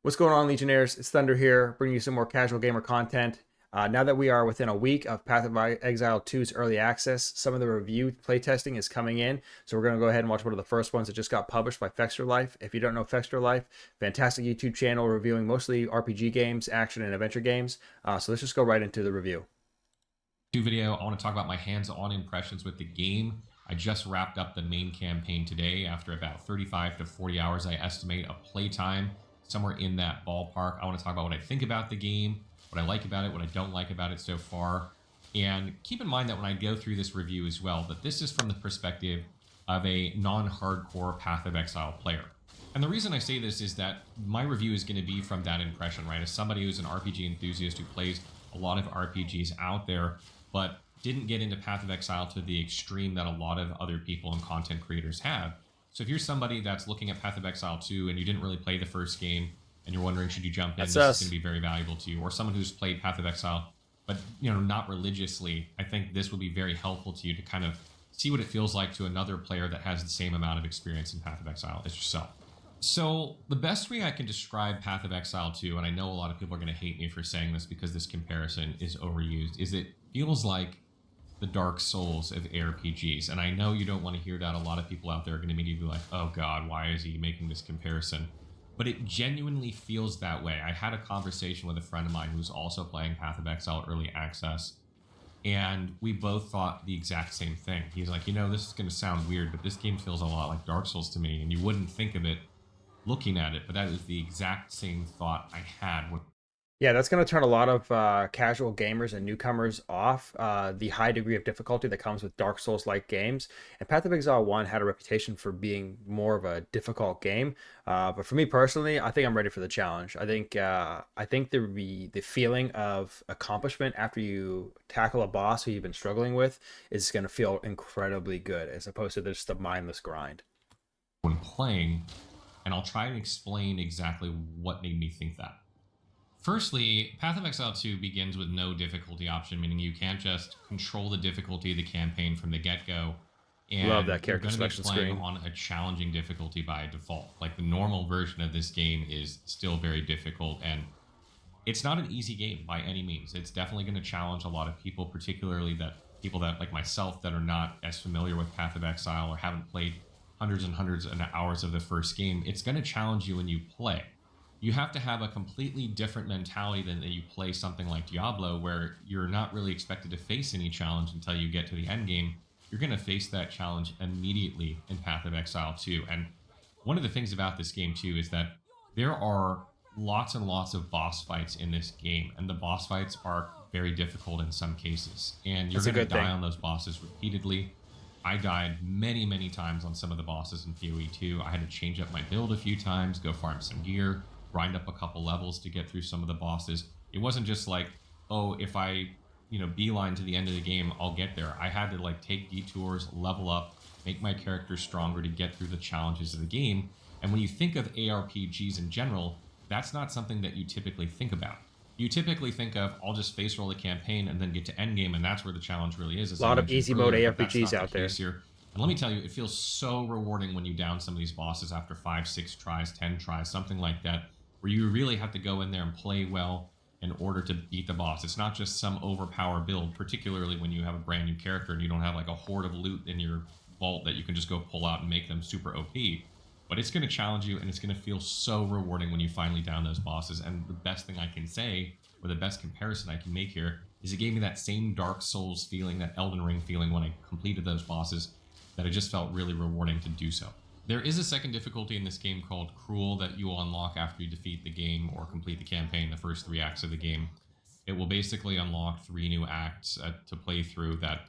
What's going on, Legionnaires? It's Thunder here, bringing you some more casual gamer content. Now that we are within a week of Path of Exile 2's early access, some of the review playtesting is coming in. So we're going to go ahead and watch one of the first ones that just got published by Fextralife. If you don't know Fextralife, fantastic YouTube channel reviewing mostly RPG games, action, and adventure games. So let's just go right into the review. Video, I want to talk about my hands-on impressions with the game. I just wrapped up the main campaign today after about 35 to 40 hours, I estimate, of playtime, somewhere in that ballpark. I want to talk about what I think about the game, what I like about it, what I don't like about it so far. And keep in mind that when I go through this review as well, that this is from the perspective of a non-hardcore Path of Exile player. And the reason I say this is that my review is going to be from that impression, right? As somebody who's an RPG enthusiast who plays a lot of RPGs out there, but didn't get into Path of Exile to the extreme that a lot of other people and content creators have. So if you're somebody that's looking at Path of Exile 2 and you didn't really play the first game and you're wondering, should you jump in, this is going to be very valuable to you. Or someone who's played Path of Exile, but not religiously, I think this will be very helpful to you to kind of see what it feels like to another player that has the same amount of experience in Path of Exile as yourself. So the best way I can describe Path of Exile 2, and I know a lot of people are going to hate me for saying this because this comparison is overused, is it feels like the Dark Souls of ARPGs. And I know you don't want to hear that. A lot of people out there are going to immediately be like, oh God, why is he making this comparison? But it genuinely feels that way. I had a conversation with a friend of mine who's also playing Path of Exile Early Access, and we both thought the exact same thing. He's like, this is going to sound weird, but this game feels a lot like Dark Souls to me, and you wouldn't think of it looking at it, but that is the exact same thought I had with. Yeah, that's going to turn a lot of casual gamers and newcomers off the high degree of difficulty that comes with Dark Souls-like games. And Path of Exile 1 had a reputation for being more of a difficult game. But for me personally, I think I'm ready for the challenge. I think the feeling of accomplishment after you tackle a boss who you've been struggling with is going to feel incredibly good, as opposed to just a mindless grind. When playing, and I'll try and explain exactly what made me think that. Firstly, Path of Exile 2 begins with no difficulty option, meaning you can't just control the difficulty of the campaign from the get-go. And love that character you're going selection to be playing screen on a challenging difficulty by default. Like the normal version of this game is still very difficult, and it's not an easy game by any means. It's definitely going to challenge a lot of people, particularly people that like myself that are not as familiar with Path of Exile or haven't played hundreds and hundreds of hours of the first game. It's going to challenge you when you play. You have to have a completely different mentality than that you play something like Diablo, where you're not really expected to face any challenge until you get to the end game. You're going to face that challenge immediately in Path of Exile 2. And one of the things about this game, too, is that there are lots and lots of boss fights in this game, and the boss fights are very difficult in some cases. And you're going to die on those bosses repeatedly. I died many, many times on some of the bosses in PoE 2. I had to change up my build a few times, go farm some gear, grind up a couple levels to get through some of the bosses. It wasn't just like, oh, if I, beeline to the end of the game, I'll get there. I had to take detours, level up, make my character stronger to get through the challenges of the game. And when you think of ARPGs in general, that's not something that you typically think about. You typically think of, I'll just face roll the campaign and then get to endgame, and that's where the challenge really is. A lot of easy mode ARPGs out there. Here. And let me tell you, it feels so rewarding when you down some of these bosses after 5, 6 tries, 10 tries, something like that, where you really have to go in there and play well in order to beat the boss. It's not just some overpower build, particularly when you have a brand new character and you don't have like a horde of loot in your vault that you can just go pull out and make them super OP. But it's going to challenge you, and it's going to feel so rewarding when you finally down those bosses. And the best thing I can say, or the best comparison I can make here, is it gave me that same Dark Souls feeling, that Elden Ring feeling when I completed those bosses, that it just felt really rewarding to do so. There is a second difficulty in this game called Cruel that you will unlock after you defeat the game or complete the campaign, the first 3 acts of the game. It will basically unlock 3 new acts to play through that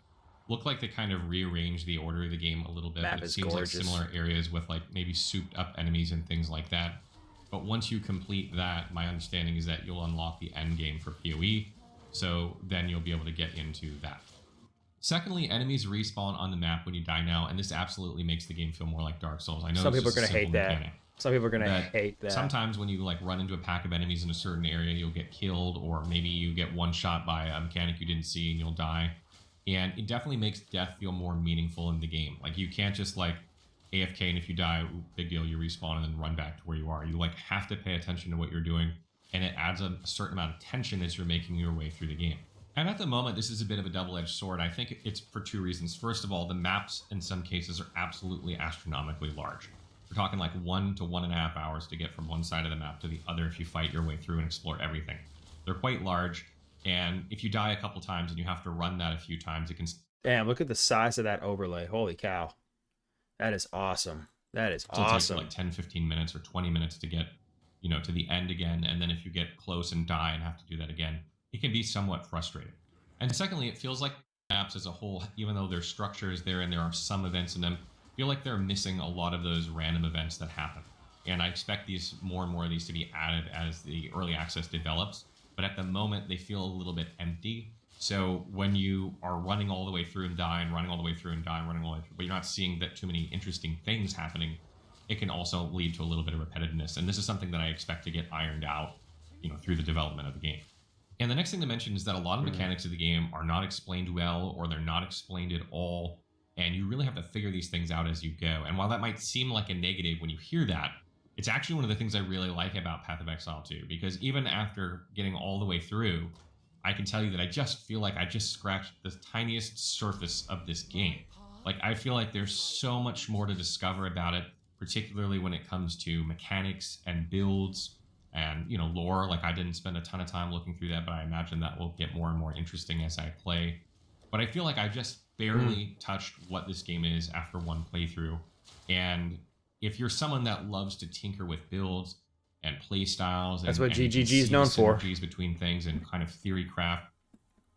look like they kind of rearrange the order of the game a little bit. Map but it is seems gorgeous. like similar areas with maybe souped up enemies and things like that. But once you complete that, my understanding is that you'll unlock the end game for PoE, so then you'll be able to get into that. Secondly, enemies respawn on the map when you die now, and this absolutely makes the game feel more like Dark Souls. I know some people are going to hate that. Some people are going to hate that. Sometimes when you run into a pack of enemies in a certain area, you'll get killed, or maybe you get one shot by a mechanic you didn't see and you'll die. And it definitely makes death feel more meaningful in the game. You can't just AFK, and if you die, big deal, you respawn and then run back to where you are. You like have to pay attention to what you're doing, and it adds a certain amount of tension as you're making your way through the game. And at the moment, this is a bit of a double-edged sword. I think it's for two reasons. First of all, the maps in some cases are absolutely astronomically large. We're talking like 1 to 1.5 hours to get from one side of the map to the other if you fight your way through and explore everything. They're quite large, and if you die a couple times and you have to run that a few times, it can Damn, look at the size of that overlay. Holy cow. That is awesome. That is still take you like awesome. 10, 15 minutes or 20 minutes to get, to the end again. And then if you get close and die and have to do that again, it can be somewhat frustrating. And secondly, it feels like maps as a whole, even though there's structures there and there are some events in them, feel like they're missing a lot of those random events that happen. And I expect these more and more of these to be added as the early access develops. But at the moment, they feel a little bit empty. So when you are running all the way through and die and running all the way through and die and running all the way through, but you're not seeing that too many interesting things happening, it can also lead to a little bit of repetitiveness. And this is something that I expect to get ironed out, through the development of the game. And the next thing to mention is that a lot of mechanics of the game are not explained well, or they're not explained at all. And you really have to figure these things out as you go. And while that might seem like a negative when you hear that, it's actually one of the things I really like about Path of Exile 2, because even after getting all the way through, I can tell you that I just feel like I just scratched the tiniest surface of this game. Like, I feel like there's so much more to discover about it, particularly when it comes to mechanics and builds and, lore. Like, I didn't spend a ton of time looking through that, but I imagine that will get more and more interesting as I play. But I feel like I just barely touched what this game is after one playthrough. And if you're someone that loves to tinker with builds and play styles, That's and, what and you can GGG is see the known for. synergies between things and kind of theory craft,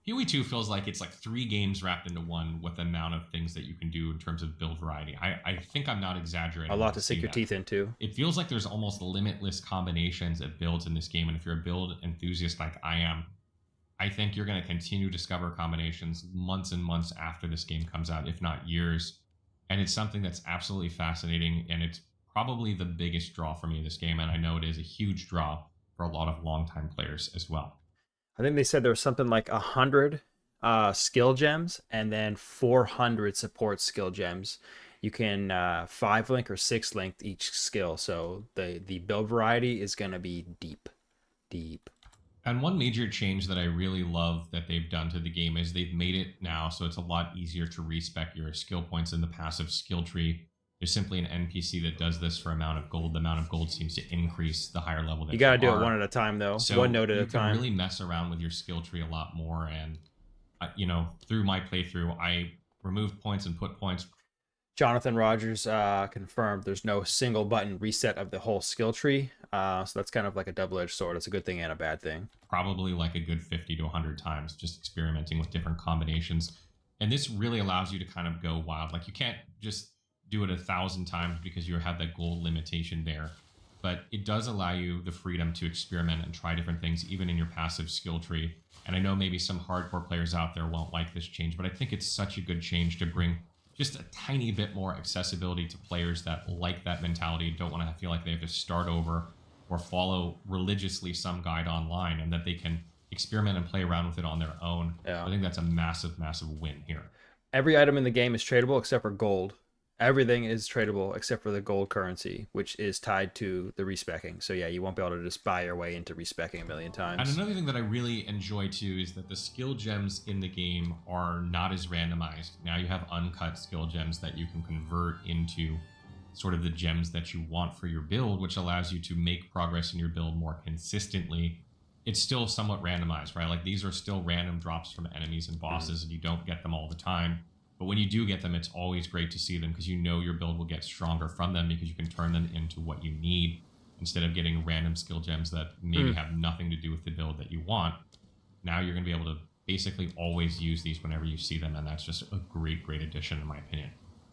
Huey 2 feels like it's like 3 games wrapped into one with the amount of things that you can do in terms of build variety. I think I'm not A exaggerating when lot I to say sink your that. teeth into. It feels like there's almost limitless combinations of builds in this game. And if you're a build enthusiast like I am, I think you're going to continue to discover combinations months and months after this game comes out, if not years. And it's something that's absolutely fascinating. And it's probably the biggest draw for me in this game. And I know it is a huge draw for a lot of longtime players as well. I think they said there was something like 100 skill gems and then 400 support skill gems. You can 5 link or 6 link each skill. So the build variety is going to be deep, deep. And one major change that I really love that they've done to the game is they've made it now so it's a lot easier to respec your skill points in the passive skill tree. There's simply an NPC that does this for amount of gold. The amount of gold seems to increase the higher level You that got you to do it one are. at a time, though. One So note at you a can time. really mess around with your skill tree a lot more. And, through my playthrough, I removed points and put points. Jonathan Rogers confirmed there's no single button reset of the whole skill tree. So that's kind of like a double-edged sword. It's a good thing and a bad thing. Probably like a good 50 to 100 times, just experimenting with different combinations. And this really allows you to kind of go wild. Like, you can't just do it 1,000 times because you have that gold limitation there. But it does allow you the freedom to experiment and try different things, even in your passive skill tree. And I know maybe some hardcore players out there won't like this change, but I think it's such a good change to bring just a tiny bit more accessibility to players that like that mentality and don't want to feel like they have to start over or follow religiously some guide online, and that they can experiment and play around with it on their own. Yeah. I think that's a massive, massive win here. Every item in the game is tradable except for gold. Everything is tradable except for the gold currency, which is tied to the respecking. So yeah, you won't be able to just buy your way into respecking a million And times. another thing that I really enjoy too is that the skill gems in the game are not as randomized. Now you have uncut skill gems that you can convert into sort of the gems that you want for your build, which allows you to make progress in your build more consistently. It's still somewhat randomized, right? Like, these are still random drops from enemies and bosses, and you don't get them all the time. But when you do get them, it's always great to see them because you know your build will get stronger from them because you can turn them into what you need instead of getting random skill gems that maybe have nothing to do with the build that you want. Now you're going to be able to basically always use these whenever you see them, and that's just a great, great addition in my opinion.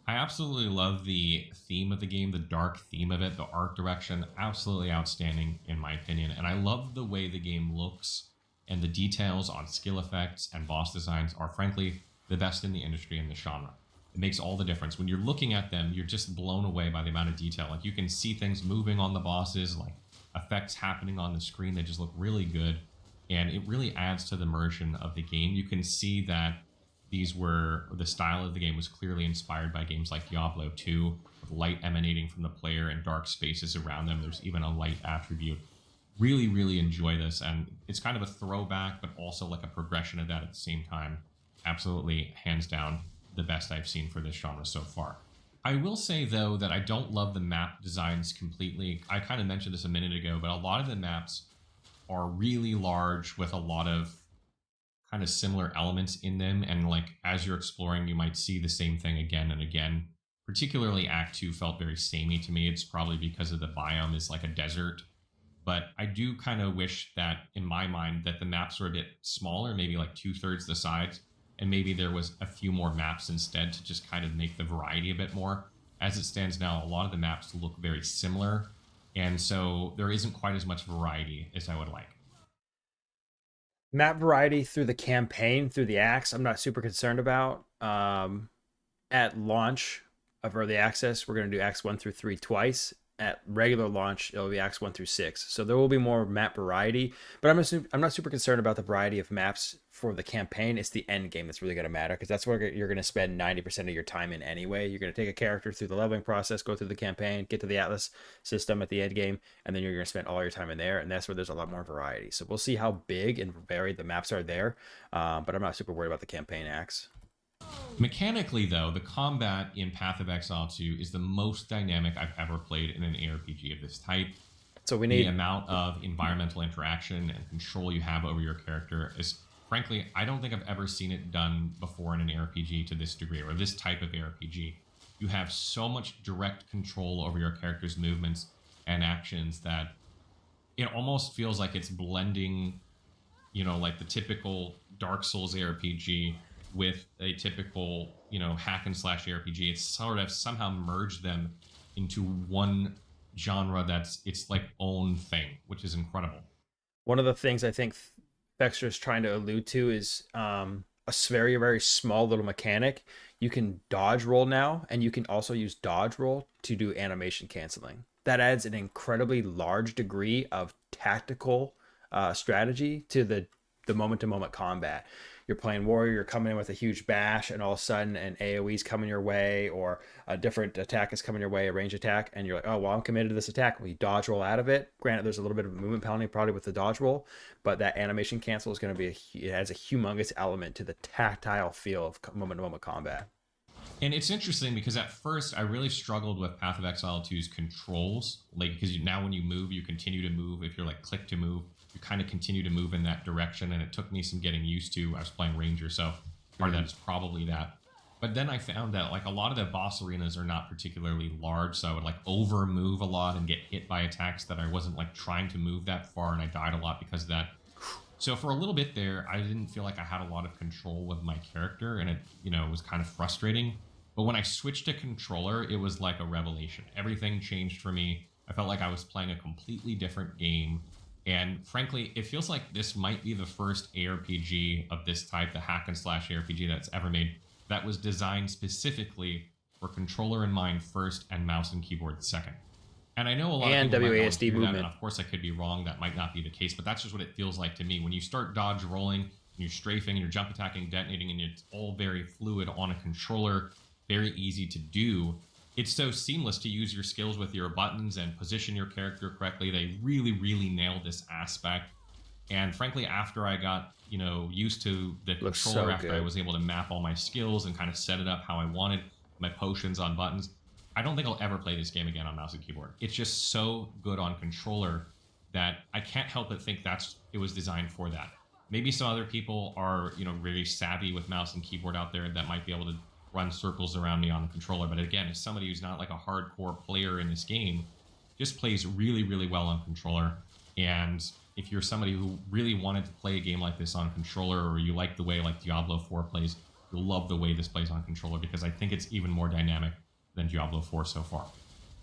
I absolutely love the theme of the game, the dark theme of it, the art direction, absolutely outstanding in my opinion. And I love the way the game looks, and the details on skill effects and boss designs are frankly the best in the industry in this genre. It makes all the difference. When you're looking at them, you're just blown away by the amount of detail. Like, you can see things moving on the bosses, like effects happening on the screen that just look really good. And it really adds to the immersion of the game. You can see that The style of the game was clearly inspired by games like Diablo 2, with light emanating from the player and dark spaces around them. There's even a light attribute. Really, really enjoy this, and it's kind of a throwback, but also like a progression of that at the same time. Absolutely, hands down, the best I've seen for this genre so far. I will say though that I don't love the map designs completely. I kind of mentioned this a minute ago, but a lot of the maps are really large with a lot of kind of similar elements in them, and like as you're exploring you might see the same thing again and again. Particularly Act 2 felt very samey to me. It's probably because of the biome is like a desert, but I do kind of wish that in my mind that the maps were a bit smaller, maybe like two-thirds the size, and maybe there was a few more maps instead to just kind of make the variety a bit more. As it stands now, a lot of the maps look very similar, and so there isn't quite as much variety as I would like. Map variety through the campaign, through the acts, I'm not super concerned about. At launch of early access, we're going to do acts 1 through 3 twice. At regular launch, it'll be acts 1 through 6. So there will be more map variety, but I'm not super concerned about the variety of maps for the campaign. It's the end game that's really going to matter, because that's where you're going to spend 90% of your time in anyway. You're going to take a character through the leveling process, go through the campaign, get to the Atlas system at the end game, and then you're going to spend all your time in there, and that's where there's a lot more variety. So we'll see how big and varied the maps are there, but I'm not super worried about the campaign acts. Mechanically, though, the combat in Path of Exile 2 is the most dynamic I've ever played in an ARPG of this type. So we The need amount of environmental interaction and control you have over your character is, frankly, I don't think I've ever seen it done before in an RPG to this degree, or this type of ARPG. You have so much direct control over your character's movements and actions that it almost feels like it's blending, like the typical Dark Souls ARPG with a typical, hack and slash ARPG. It's sort of somehow merged them into one genre that's its like own thing, which is incredible. one of the things I think Fexter is trying to allude to is a very, very small little mechanic. You can dodge roll now, and you can also use dodge roll to do animation canceling. That adds an incredibly large degree of tactical strategy to the moment to moment combat. You're playing warrior, you're coming in with a huge bash, and all of a sudden an AoE's coming your way, or a different attack is coming your way, a range attack, and you're like, oh well, I'm committed to this attack. Well, you dodge roll out of it. Granted, there's a little bit of movement penalty probably with the dodge roll, but that animation cancel is going to be it has a humongous element to the tactile feel of moment to moment combat. And it's interesting because at first I really struggled with Path of Exile 2's controls, like because now when you move, you continue to move. If you're like click to move, you kind of continue to move in that direction, and it took me some getting used to. I was playing Ranger, so part of that is probably that. But then I found that like a lot of the boss arenas are not particularly large, so I would like over move a lot and get hit by attacks that I wasn't like trying to move that far, and I died a lot because of that. So for a little bit there, I didn't feel like I had a lot of control with my character, and it was kind of frustrating. But when I switched to controller, it was like a revelation. Everything changed for me. I felt like I was playing a completely different game. And frankly, it feels like this might be the first ARPG of this type, the hack and slash ARPG that's ever made, that was designed specifically for controller in mind first and mouse and keyboard second. And I know a lot of And people might not WASD hear that, and movement. of course I could be wrong. That might not be the case, but that's just what it feels like to me. When you start dodge rolling, and you're strafing, and you're jump attacking, detonating, and it's all very fluid on a controller, very easy to do. It's so seamless to use your skills with your buttons and position your character correctly. They really, really nailed this aspect. And frankly, after I got, used to the Looks controller, so after I good. was able to map all my skills and kind of set it up how I wanted, my potions on buttons, I don't think I'll ever play this game again on mouse and keyboard. It's just so good on controller that I can't help but think it was designed for that. Maybe some other people are, very savvy with mouse and keyboard out there that might be able to run circles around me on the controller. But again, as somebody who's not like a hardcore player in this game, just plays really, really well on controller. And if you're somebody who really wanted to play a game like this on controller, or you like the way like Diablo 4 plays, you'll love the way this plays on controller, because I think it's even more dynamic than Diablo 4 so far.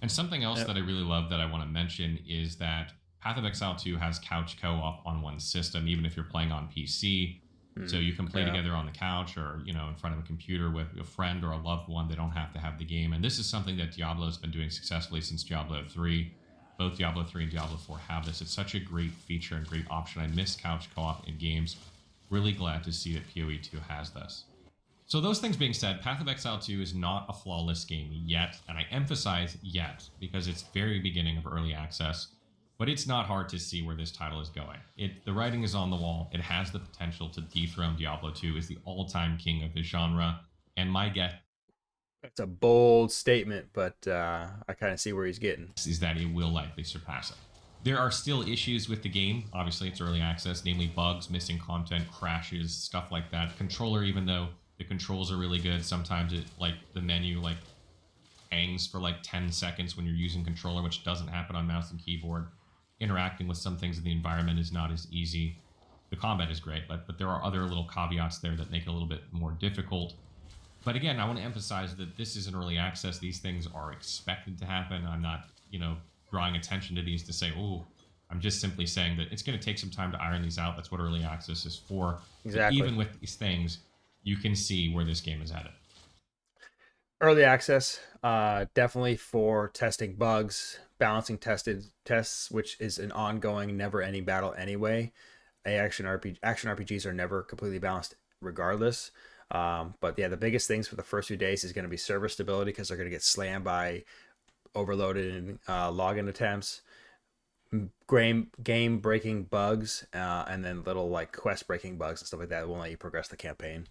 And something else Yep. that I really love that I want to mention is that Path of Exile 2 has couch co-op on one system, even if you're playing on PC. So you can play Yeah. together on the couch, or in front of a computer with a friend or a loved one. They don't have to have the game. And this is something that Diablo's been doing successfully since Diablo 3. Both Diablo 3 and Diablo 4 have this. It's such a great feature and great option. I miss couch co-op in games. Really glad to see that PoE 2 has this. So those things being said, Path of Exile 2 is not a flawless game yet, and I emphasize yet because it's very beginning of early access. But it's not hard to see where this title is going. The writing is on the wall. It has the potential to dethrone Diablo 2 as the all-time king of the genre. And my guess It's a bold statement, but I kind of see where he's getting. is that it will likely surpass it. There are still issues with the game. Obviously, it's early access, namely bugs, missing content, crashes, stuff like that. Controller, even though the controls are really good, sometimes it the menu hangs for 10 seconds when you're using controller, which doesn't happen on mouse and keyboard. Interacting with some things in the environment is not as easy. The combat is great, but there are other little caveats there that make it a little bit more difficult. But again, I want to emphasize that this is an early access. These things are expected to happen. I'm not, drawing attention to these to say, oh, I'm just simply saying that it's going to take some time to iron these out. That's what early access is for. But Exactly. even with these things, you can see where this game is headed. Early access, definitely for testing bugs, balancing tested tests, which is an ongoing, never-ending battle anyway. Action RPGs are never completely balanced, regardless. But yeah, the biggest things for the first few days is going to be server stability because they're going to get slammed by overloaded login attempts, game breaking bugs, and then little quest breaking bugs and stuff like that won't let you progress the campaign.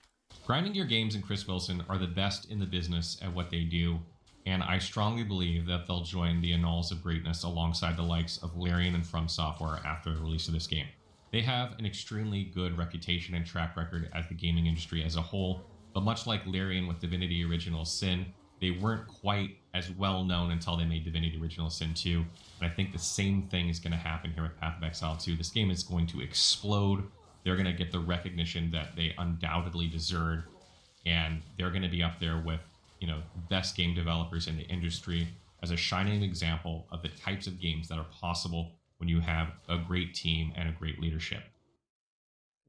Grinding Gear Games and Chris Wilson are the best in the business at what they do, and I strongly believe that they'll join the annals of greatness alongside the likes of Larian and From Software after the release of this game. They have an extremely good reputation and track record as the gaming industry as a whole, but much like Larian with Divinity Original Sin, they weren't quite as well known until they made Divinity Original Sin 2. And I think the same thing is going to happen here with Path of Exile 2. This game is going to explode. They're going to get the recognition that they undoubtedly deserve, and they're going to be up there with, best game developers in the industry as a shining example of the types of games that are possible when you have a great team and a great leadership.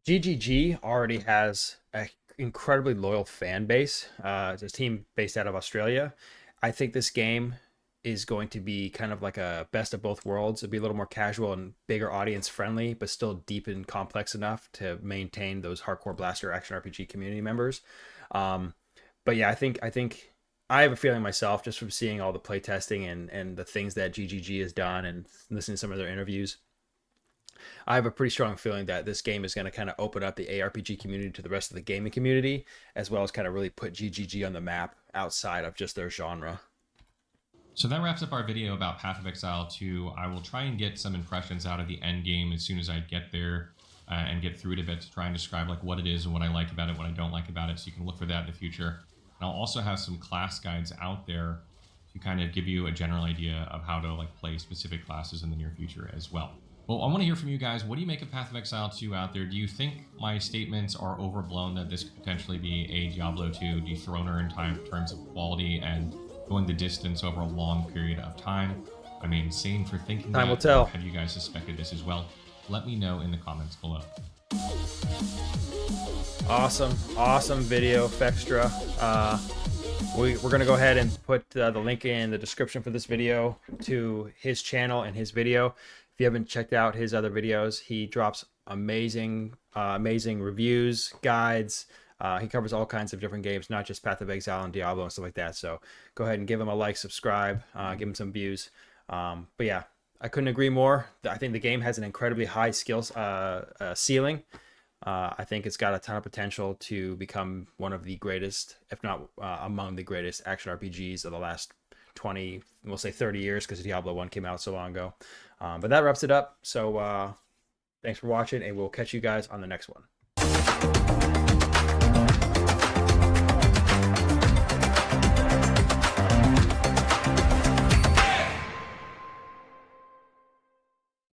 GGG already has an incredibly loyal fan base. It's a team based out of Australia. I think this game is going to be kind of like a best of both worlds. It'll be a little more casual and bigger audience friendly, but still deep and complex enough to maintain those hardcore blaster action RPG community members. Um, but yeah, I think I have a feeling myself just from seeing all the playtesting and the things that GGG has done and listening to some of their interviews. I have a pretty strong feeling that this game is going to kind of open up the ARPG community to the rest of the gaming community, as well as kind of really put GGG on the map outside of just their genre. So that wraps up our video about Path of Exile 2. I will try and get some impressions out of the end game as soon as I get there and get through it a bit to try and describe what it is and what I like about it, what I don't like about it, so you can look for that in the future. And I'll also have some class guides out there to kind of give you a general idea of how to play specific classes in the near future as well. Well, I want to hear from you guys. What do you make of Path of Exile 2 out there? Do you think my statements are overblown, that this could potentially be a Diablo 2 dethroner in terms of quality and going the distance over a long period of time? I mean, sane for thinking Time will that, tell. or have you guys suspected this as well? Let me know in the comments below. Awesome video, Fextra. We're going to go ahead and put the link in the description for this video to his channel and his video. If you haven't checked out his other videos, he drops amazing reviews, guides. He covers all kinds of different games, not just Path of Exile and Diablo and stuff like that. So go ahead and give him a like, subscribe, give him some views. But yeah, I couldn't agree more. I think the game has an incredibly high skills ceiling. I think it's got a ton of potential to become one of the greatest, if not among the greatest action RPGs of the last 20, we'll say 30 years, because Diablo 1 came out so long ago. But that wraps it up. So thanks for watching, and we'll catch you guys on the next one.